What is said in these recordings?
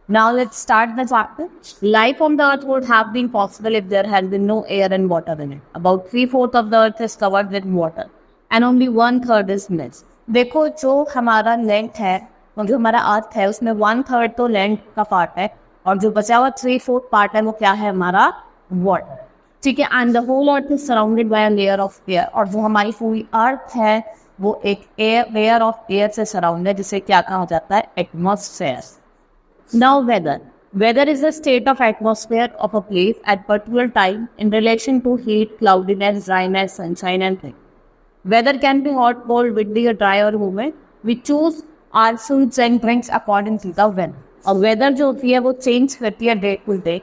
Now let's start the chapter. Life on the earth would have been possible if there had been no air and water in it. About 3/4 of the earth is covered with water and only 1/3 is mist. देखो जो हमारा land है, जो हमारा अर्थ है, उसमें 1/3 तो land का पार्ट है और जो बचा हुआ 3/4 पार्ट है वो क्या है, हमारा वाटर. ठीक है. And the whole earth is surrounded by a layer of air. और जो हमारी पूरी अर्थ है वो एक लेयर ऑफ एयर से सराउंड है, जिसे क्या कहा जाता है, atmosphere. Now weather. Weather is the state of atmosphere of a place at particular time in relation to heat, cloudiness, dryness, sunshine and things. Weather can be hot, cold, windy or dry or humid. We choose our foods and drinks according to the weather. और weather जो होती है वो change करती है day to day.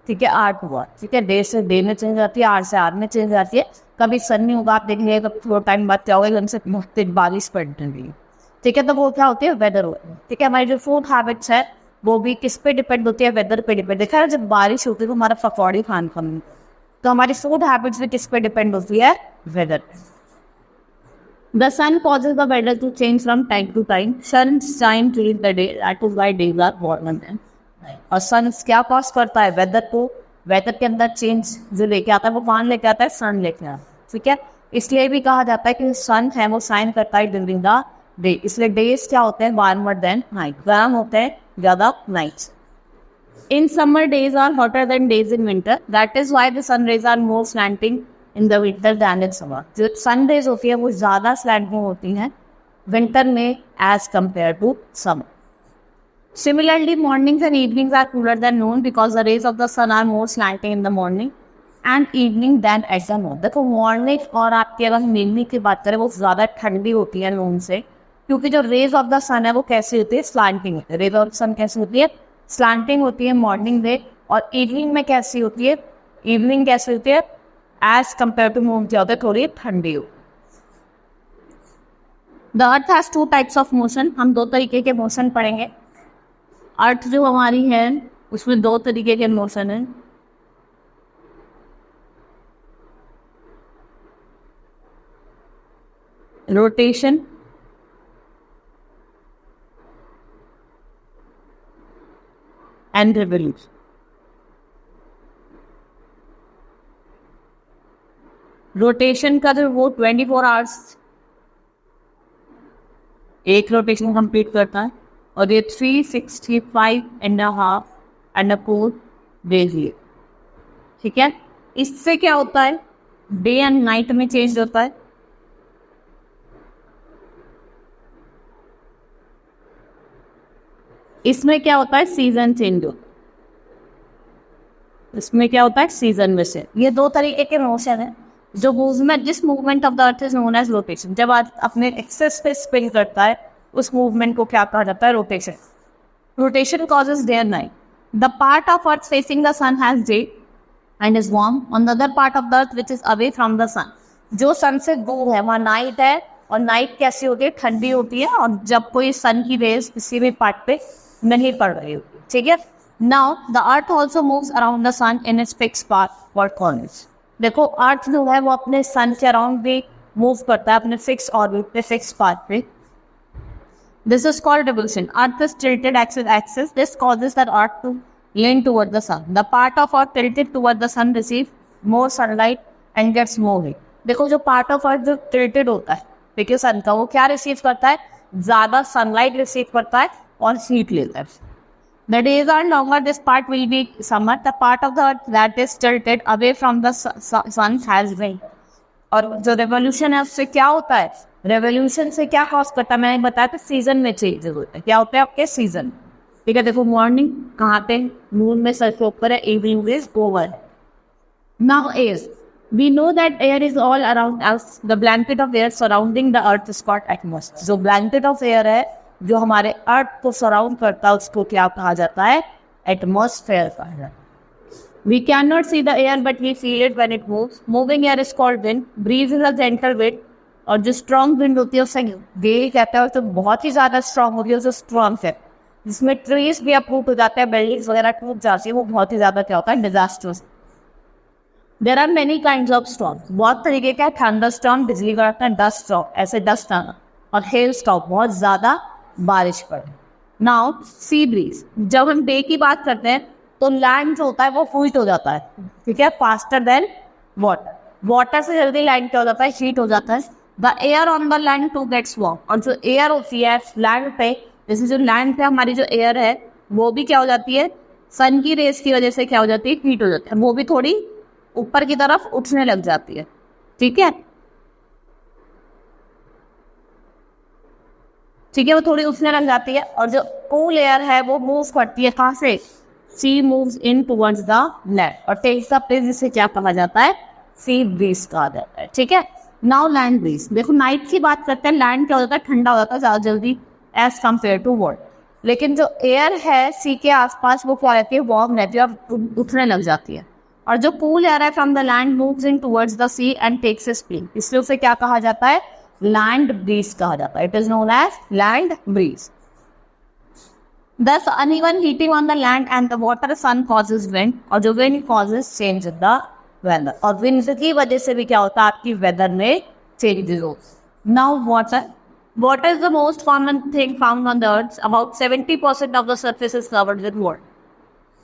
ठीक है, are to are. ठीक है, डे से डे में चेंज जाती है, आर से आर में चेंज जाती है. कभी सन नहीं होगा, आप देखेंगे कभी थोड़ा टाइम बाद क्या होगा, हमसे बहुत तेज बारिश पड़ रही है. ठीक है, तो वो क्या होती है, वेदर होती है. ठीक है, हमारी जो फूड हैबिट्स है वो भी किस पे डिपेंड होती है, वेदर पे डिपेंड. देखा है जब बारिश होती है तो हमारा पकौड़ी खान खान, तो हमारी फूड हैबिट्स भी किस पे डिपेंड होती है, weather. The sun causes the weather to change from time to time. Sun shine during the day, that is why days are warmer. और सन क्या कॉज करता है, वेदर को. वेदर के अंदर चेंज जो लेके आता है वो कौन लेके आता है, सन लेके आता है. ठीक है, इसलिए भी कहा जाता है कि सन है वो शाइन करता है ड्यूरिंग द डे. इसलिए डेज क्या होते हैं, वार्मर देन नाइट. गर्म होते हैं ज़्यादा nights. In summer days are hotter than days in winter. That is why the sun rays are more slanting in the winter than in summer. जो sun raise होती है वो ज़्यादा स्लैंटिंग होती हैं विंटर में as compare to summer. Similarly, mornings and evenings are cooler than noon because the rays of the sun are more slanting in the morning and evening than at the noon. देखो morning और आपकी अगर evening की बात करें वो ज़्यादा ठंडी होती है नून से, क्योंकि जो रेज ऑफ द सन है वो कैसी होती है, स्लांटिंग होती है. रेज ऑफ द सन कैसी होती है, स्लांटिंग होती है मॉर्निंग डे. और इवनिंग में कैसी होती है, इवनिंग कैसी होती है, एज कम्पेयर टू मून क्या होता है, थोड़ी ठंडी हो. The earth has 2 types of motion. हम 2 तरीके के मोशन पढ़ेंगे. अर्थ जो हमारी है उसमें 2 तरीके के मोशन है. Rotation and revolution. रोटेशन का जो वो 24 आवर्स एक रोटेशन कंप्लीट करता है और ये 365.5 एंड 4 डेज लिए. ठीक है, इससे क्या होता है, डे एंड नाइट में चेंज होता है. इसमें क्या होता है, सीजन चेंज होता है. इसमें क्या होता है, सीजन में से. ये 2 तरीके के मोशन है. जो मूवमेंट, जिस movement of the earth is known as rotation. जब आज अपने एक्सेस पे स्पिन करता है उस मूवमेंट को क्या कहा जाता है, rotation. Rotation causes day and night. The part of earth facing the sun has day and is warm. On the other part of the earth which is away from the sun. जो sun से दूर है वहाँ night है और night कैसी होती है, ठंडी होती है. और जब कोई सन की रेज किसी भी पार्ट पे नहीं पड़ रही होती. ठीक है. Now the earth also moves around the sun in its fixed path और कॉर्नर्स. देखो अर्थ जो है वो अपने सन के अराउंड भी मूव करता है, अपने फिक्स ऑर्बिट पे, फिक्स पाथ पे. This is called revolution. Earth is tilted axis. This causes the Earth to lean toward the sun. The part of Earth tilted toward the sun receives more sunlight and gets more heat. देखो जो part of Earth जो tilted होता है, देखिए सन का, वो क्या receive करता है, ज़्यादा सनलाइट रिसीव करता है और हीट लेता है. The days are longer. This part will be summer. The part of the Earth that is tilted away from the sun has rain. और जो रेवोल्यूशन है उससे क्या होता है, रेवोल्यूशन से क्या कॉज करता है, मैंने बताया था सीजन में चेंज होता है. क्या होता है आपके सीजन. ठीक है, देखो मॉर्निंग कहाँ पे, मून में सर के ऊपर है, evening is over. Now air. We know that air is all around us. The blanket of air surrounding the earth is called atmosphere. जो ब्लैंकेट ऑफ एयर है जो हमारे अर्थ को सराउंड करता है उसको क्या कहा जाता है, एटमॉस्फेयर कहा जाता है. We cannot see the air but we feel it when it moves. Moving air is called wind. Breeze is a gentle wind. और जो स्ट्रॉन्ग विंड होती है उसे गेल कहता है. तो बहुत ही ज़्यादा स्ट्रॉन्ग होती है, उसे स्ट्रॉन्ग है, जिसमें ट्रीज भी अप्रूव हो जाते हैं, बिल्डिंग्स वगैरह टूट जाती है. वो बहुत ही ज़्यादा क्या होता है, disasters. There are many kind of storm. बहुत तरीके का, थंडर स्टॉर्म बिजली कड़कना, डस्ट स्टॉर्म ऐसे डस्ट आना, और हेल स्टॉर्म बहुत ज़्यादा बारिश पड़े. नाउ सी ब्रीज, जब हम डे की बात करते हैं तो लैंड जो होता है वो हीट हो जाता है, ठीक है, फास्टर देन वाटर। वाटर से जल्दी लैंड क्या हो जाता है, हीट हो जाता है। The air on the land too gets warm, और जो एयर होती है लैंड पे, जैसे जो लैंड पे हमारी जो एयर है वो भी क्या हो जाती है, सन की रेस की वजह से क्या हो जाती है, हीट हो जाती है, वो भी थोड़ी ऊपर की तरफ उठने लग जाती है, ठीक है, ठीक है, वो थोड़ी उठने लग जाती है। और जो कूल एयर है वो मूव करती है कहाँ से, sea moves in towards the land और टेक्स द प्लेस, जिसे क्या कहा जाता है, सी ब्रीज कहा जाता है, ठीक है। नाउ लैंड ब्रीज, देखो नाइट की बात करते हैं, लैंड क्या हो जाता है, ठंडा हो जाता है ज़्यादा जल्दी एज कम्पेयर टू वर्ल्ड, लेकिन जो एयर है सी के आसपास वो क्या रहती है, वार्म रहती है और उठने लग जाती है। और जो कूल एयर है from the land moves in towards the sea and takes its place, इसलिए उसे क्या कहा जाता है, लैंड ब्रीज कहा जाता है। It is known as land breeze. Thus, uneven heating on the land and the water sun causes wind, और जो wind causes change in the weather, और wind की वजह से भी क्या होता है, आपकी weather में changes होता है। Now water. Water is the most common thing found on the earth. About 70% of the surface is covered with water.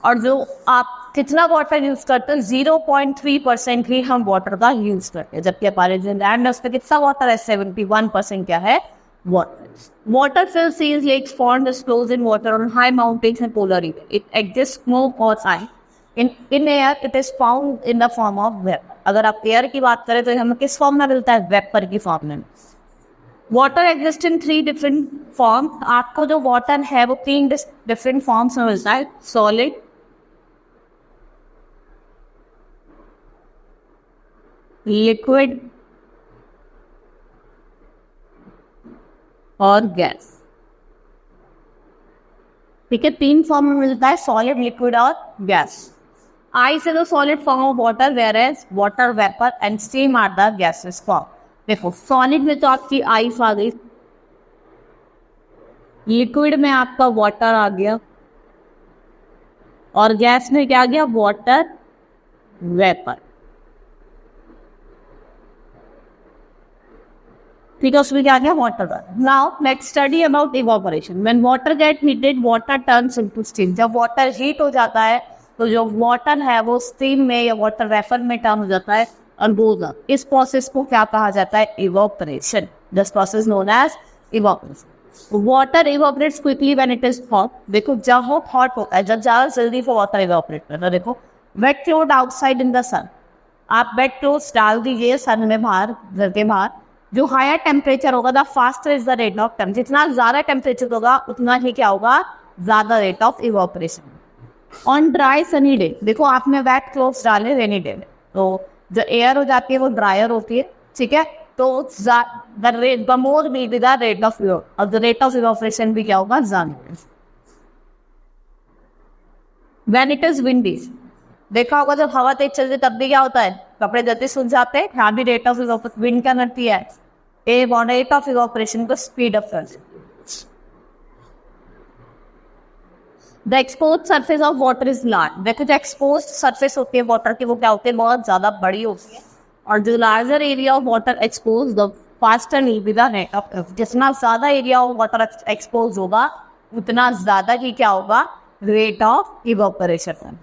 और जो आप कितना वाटर यूज करते हैं, 0.3% ही हम वाटर का यूज करते हैं, जबकि हमारे जो लैंड है उस पर कितना वाटर है, 71% क्या है, water. Water fills seas, lakes, ponds, flows in water on high mountains and polar regions. It exists smoke or ice. In air, it is found in the form of vapor. अगर आप air की बात करें तो हमें किस form में मिलता है, वेपर की फॉर्म में। Water exist in 3 different form, आपको जो वाटर है वो 3 डिफरेंट फॉर्म्स में मिलता है, सॉलिड, लिक्विड और गैस, ठीक है, 3 फॉर्म में मिलता है, सॉलिड, लिक्विड और gas. Ice is the solid form of water, whereas water, vapour and steam are the gases form. देखो सॉलिड में तो आपकी आइस आ गई, लिक्विड में आपका वाटर आ गया, और गैस में क्या आ गया, वाटर वेपर, ठीक है, उसमें क्या गया, water. Now let's study about evaporation. When water gate heated, water turns into steam. जब वाटर हीट हो जाता है तो जो वाटर है वो स्टीम में या वाटर वेपर में टर्न हो जाता है और गोज अप। इस प्रोसेस को क्या कहा जाता है, evaporation. This process known as evaporation. Water evaporates quickly when it is hot. देखो जब वो हॉट होता है, जब ज्यादा जल्दी वो वाटर इवापोरेट करता है। देखो wet cloth outside in the sun, आप वेट क्लोथ डाल दीजिए सन में, बाहर, घर के बाहर। जो हायर टेम्परेचर होगा, the faster is the rate of temp, जितना ज्यादा टेम्परेचर होगा उतना ही क्या होगा, ज्यादा rate of evaporation. On dry sunny day, देखो आपने वेट क्लोथ्स डाले रेनी डे में, तो जो एयर हो जाती है वो ड्रायर होती है, ठीक है, तो the more will be the rate of और द रेट ऑफ इवापोरेशन भी क्या होगा, ज्यादा। व्हेन इट इज विंडी, देखा होगा जब हवा तेज चलती तब भी क्या होता है, कपड़े जल्दी सूख जाते हैं। यहाँ भी रेट ऑफ इवापोरेशन, विंड क्या करती है, रेट ऑफ इवापोरेशन को स्पीड अप कर। The expose surface of water is large. देखो जो एक्सपोज सरफेस होती है वाटर की वो क्या होती है, बहुत ज्यादा बड़ी होती है, और जो larger area of water expose, the faster will be the rate of. जितना ज्यादा एरिया ऑफ वाटर एक्सपोज होगा उतना ज्यादा ही क्या होगा, rate of evaporation.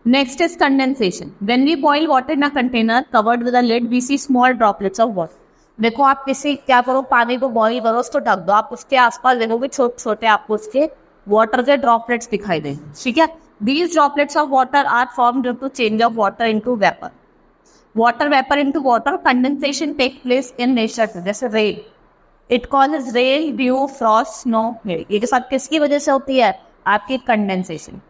Next is condensation. When we boil water in a container covered with a lid, we see small droplets of water. देखो आप किसी क्या करो, पानी को बॉईल करो, उसको ढक दो, आप उसके आसपास देखोगे छोटे छोटे आपको उसके वाटर के ड्रॉपलेट्स दिखाई देंगे, ठीक है। These droplets of water are formed due to change of water into vapor. Water vapor into water, condensation take place in nature, जैसे rain. It causes rain, dew, frost, snow, hail. ये सब किसकी वजह से होती है, आपकी कंडेंसेशन।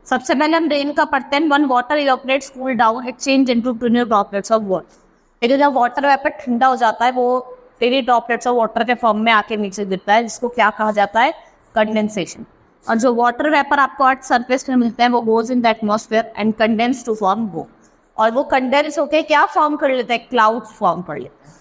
सबसे पहले हम रेन का पढ़ते हैं। One water evaporates, cool down, it change into टिनी droplets of water. लेकिन जब वाटर वेपर ठंडा हो जाता है वो टिनी ड्रॉपलेट्स ऑफ वाटर के फॉर्म में आके नीचे गिरता है, जिसको क्या कहा जाता है, कंडेंसेशन। और जो वाटर वेपर आपको अर्थ सरफेस में मिलता है वो goes in the atmosphere and condense to form वो, और वो कंडेंस होकर क्या फॉर्म कर लेता है, क्लाउड फॉर्म कर लेता है।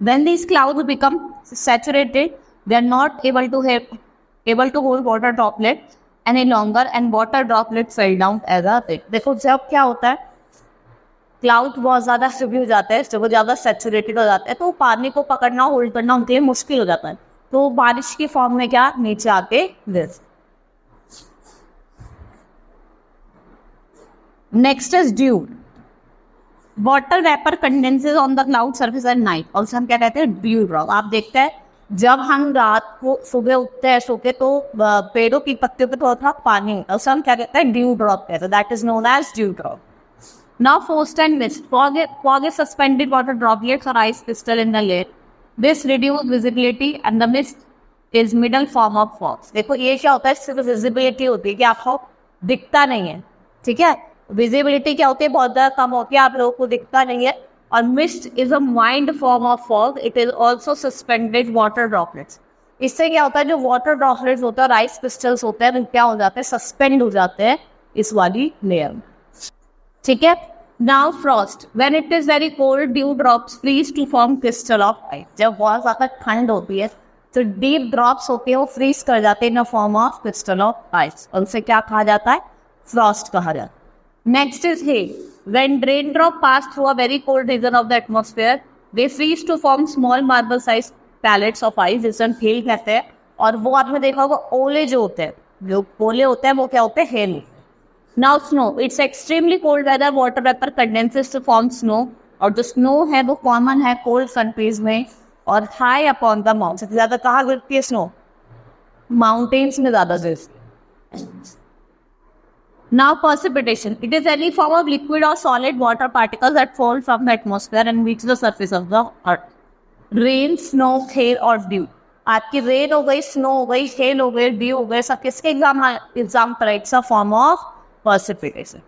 When these clouds become saturated, they are not able to hold water droplets any longer, and water droplets fell down as a rain. देखो जब क्या होता है, क्लाउड बहुत ज़्यादा हेवी हो जाता है, जब वो ज़्यादा सैचुरेटेड हो जाता है तो पानी को पकड़ना, होल्ड करना उनके लिए मुश्किल हो जाता है। तो बारिश की फॉर्म में क्या नीचे आके this. Next is dew. Water vapour condenses on the cloud surface at night, और हम क्या कहते हैं ड्यू ड्रॉप. आप देखते हैं जब हम रात को सुबह उठते हैं सो के तो पेड़ों की पत्तियों पे थोड़ा थोड़ा पानी होता है, हम क्या कहते हैं ड्यू ड्रॉप कहते हैं. That is known as dew drop. Now fog and mist. Fog is suspended water droplets और ice crystal in the layer. This reduce visibility and the mist is middle form of fog. देखो ये क्या होता है, सिर्फ visibility होती है कि आपको दिखता नहीं है, ठीक है. विजिबिलिटी क्या होती है, बहुत ज़्यादा कम होती है, आप लोगों को दिखता नहीं है. और mist is a mild form of fog. It is also suspended water droplets. इससे क्या होता है, जो वाटर ड्रॉपलेट्स होते हैं, राइस क्रिस्टल्स होते हैं, क्या हो जाते हैं, सस्पेंड हो जाते हैं इस वाली लेयर में, ठीक है. Now frost. When it is very cold dew drops freeze to form crystal of ice. जब बहुत ज़्यादा ठंड होती है तो डीप ड्रॉप्स होते हैं, वो फ्रीज कर जाते हैं in the form of crystal of ice. उनसे क्या कहा जाता है, फ्रॉस्ट कहा जाता है. Next is hail. When raindrop pass through a very cold region of the atmosphere, they freeze to form small marble-sized pellets of ice, जिसे हम hail कहते हैं. और वो आपने देखा होगा ओले जो होते हैं, जो ओले होते हैं वो क्या होते हैं, hail. Now snow. It's extremely cold weather. Water vapor condenses to form snow. और जो snow है वो common है cold countries में और high upon the mountains. सबसे ज़्यादा कहाँ गिरती है snow? Mountains में ज़्यादा गिरती है. Now precipitation. It is any form of liquid or solid water particles that fall from the atmosphere and reach the surface of the earth. Rain, snow, hail और dew. आपकी रेन हो गई, snow हो गई, हेल हो गई, due हो गए, सब किसके एग्जाम्पल है? It's a form of precipitation.